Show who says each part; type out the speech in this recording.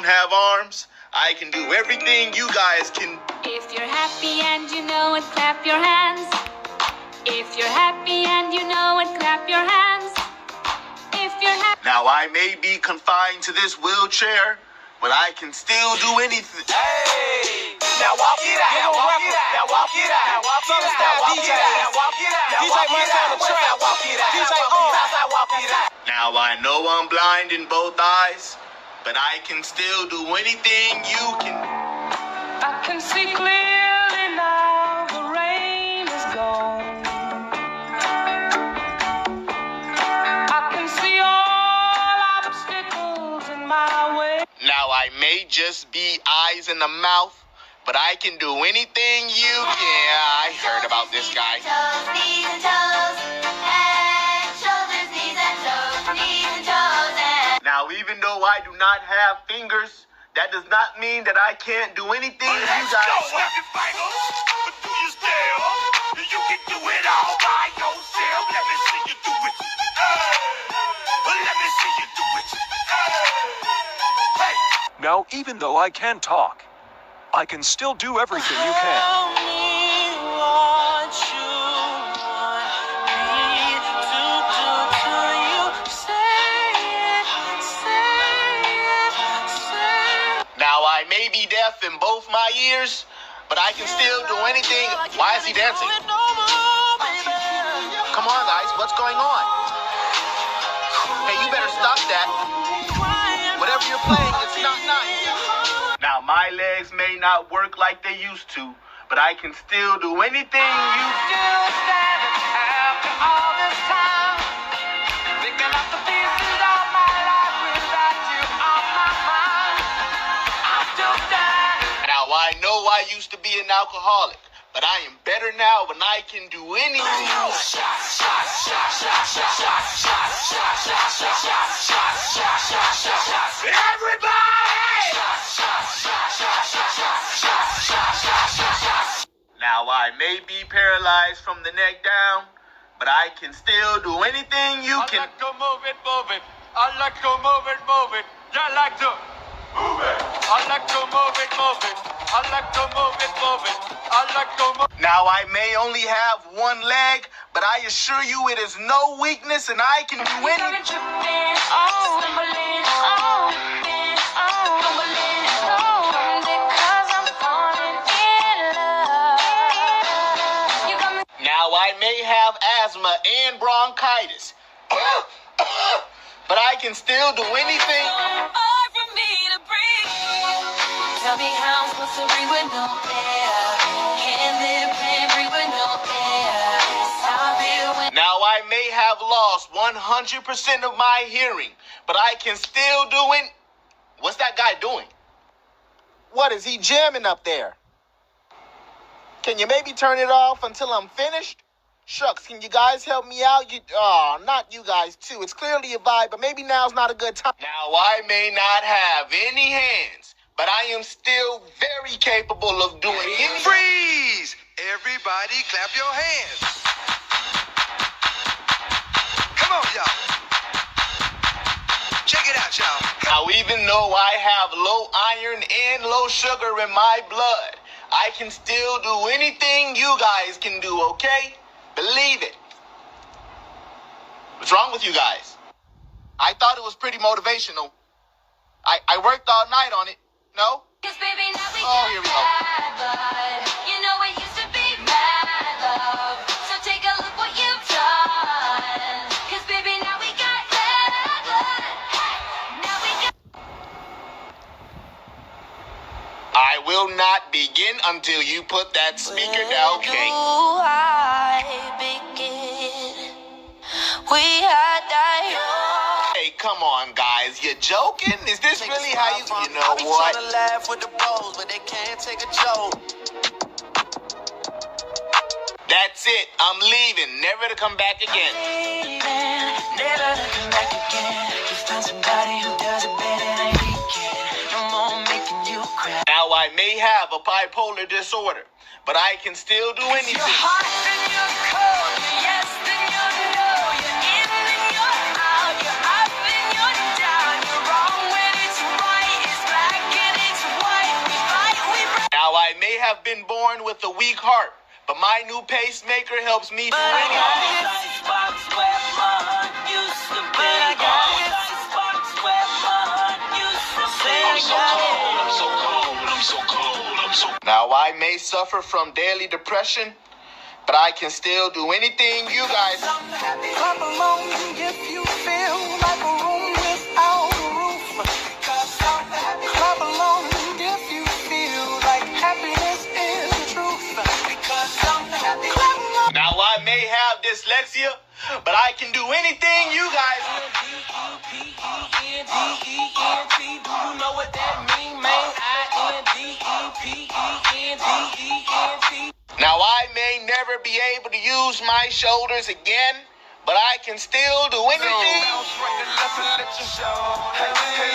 Speaker 1: have arms, I can do everything you guys can.
Speaker 2: If you're happy and you know it, clap your hands. If you're happy and you know it, clap your hands. If you're happy.
Speaker 1: Now I may be confined to this wheelchair, but I can still do anything.
Speaker 3: Hey, now walk it out. Now walk it out. Now walk it out. Now walk it out. Now walk it out. Now walk it out. DJ Mike on the track. Walk it out. DJ walk it out.
Speaker 1: Now I know I'm blind in both eyes, but I can still do anything you can.
Speaker 4: I can see clearly now, the rain is gone. I can see all obstacles in my way.
Speaker 1: Now I may just be eyes in the mouth, but I can do anything you can. Yeah, I heard about this guy.
Speaker 5: Toes, knees and toes, and shoulders, knees and toes, knees and toes, and
Speaker 1: Now even though I do not have fingers, that does not mean that I can't do anything you guys.
Speaker 3: Have your fingers, but do you still? You can do it all by yourself. Let me see you do it. Let me see you do it. Hey.
Speaker 6: Now, even though I can talk, I can still do everything you can.
Speaker 4: Tell me what you want me to do to you. Say it, say it.
Speaker 1: Now I may be deaf in both my ears, but I can still do anything. Why is he dancing? Come on, guys, what's going on? Hey, you better stop that. Whatever you're playing, it's not nice. Now my legs may not work like they used to, but I can still do anything you can.
Speaker 4: Still standing after all this time, picking up the pieces of my life without you on my mind. I'm still standing.
Speaker 1: Now I know I used to be an alcoholic, but I am better now when I can do anything. Now I may be paralyzed from the neck down, but I can still do anything you
Speaker 3: I
Speaker 1: can.
Speaker 3: like to move it, move it. I like to move it, move it. I like to move it. I like to move it, move it. I like to move it, move it. I like to move.
Speaker 1: Now I may only have one leg, but I assure you it is no weakness and I can do anything.
Speaker 2: Tripping, stumbling, tripping, stumbling, because I'm falling in love. You got me.
Speaker 1: Now I may have asthma and bronchitis, but I can still do anything.
Speaker 2: Hard for me to breathe. Tell me how I'm supposed to breathe with no air. Can't live and breathe with no air. It's how I feel when.
Speaker 1: Now I may have lost 100% of my hearing, but I can still do it. What's that guy doing? What is he jamming up there? Can you maybe turn it off until I'm finished? Shucks, can you guys help me out? Not you guys too. It's clearly a vibe, but maybe now's not a good time. Now I may not have any hands, but I am still very capable of doing anything.
Speaker 3: Freeze! Everybody clap your hands. Come on, y'all. Check it out, y'all.
Speaker 1: Now, even though I have low iron and low sugar in my blood, I can still do anything you guys can do, okay? Believe it. What's wrong with you guys? I thought it was pretty motivational. I worked all night on it. No?
Speaker 2: 'Cause baby, now we
Speaker 1: Oh, here we go.
Speaker 2: bad blood. You know it used to be mad love. So take a look what you've done. 'Cause baby, now we got bad blood. Now we got.
Speaker 1: I will not begin until you put that speaker down, okay?
Speaker 2: I begin? We had that.
Speaker 1: Hey, come on, guys. You're joking? Is this really how you know
Speaker 3: I be
Speaker 1: what?
Speaker 3: tryna laugh with the bros, but they can't take a joke.
Speaker 1: That's it. I'm leaving, never to come back again.
Speaker 4: Never to come back again. You found somebody who does it better than we can. No more making you cry.
Speaker 1: Now, I may have a bipolar disorder, but I can still do anything.
Speaker 4: You're hot and you're cold. You're yes and you're no. You're in and you're out. You're up and you're down. You're wrong when it's right. It's black
Speaker 1: have been born with a weak heart, but my new pacemaker helps me
Speaker 4: But I
Speaker 1: bring
Speaker 4: got
Speaker 1: out
Speaker 4: this icebox where my heart used to be. But I got this icebox where my heart used to be.
Speaker 3: I'm so cold, I'm so cold, I'm so cold, I'm so
Speaker 1: Now I may suffer from daily depression, but I can still do anything you guys.
Speaker 4: Clap along if you feel like a room without a roof. Clap along if you feel like happiness is the truth. Clap along.
Speaker 1: Now I may have dyslexia, but I can do anything you guys.
Speaker 4: I-N-D-E-P-E-N-T. Do you know what that mean, man? I-N-D-E-P-E-N-T-E-N-T.
Speaker 1: Now I may never be able to use my shoulders again, but I can still do anything.
Speaker 4: Hey,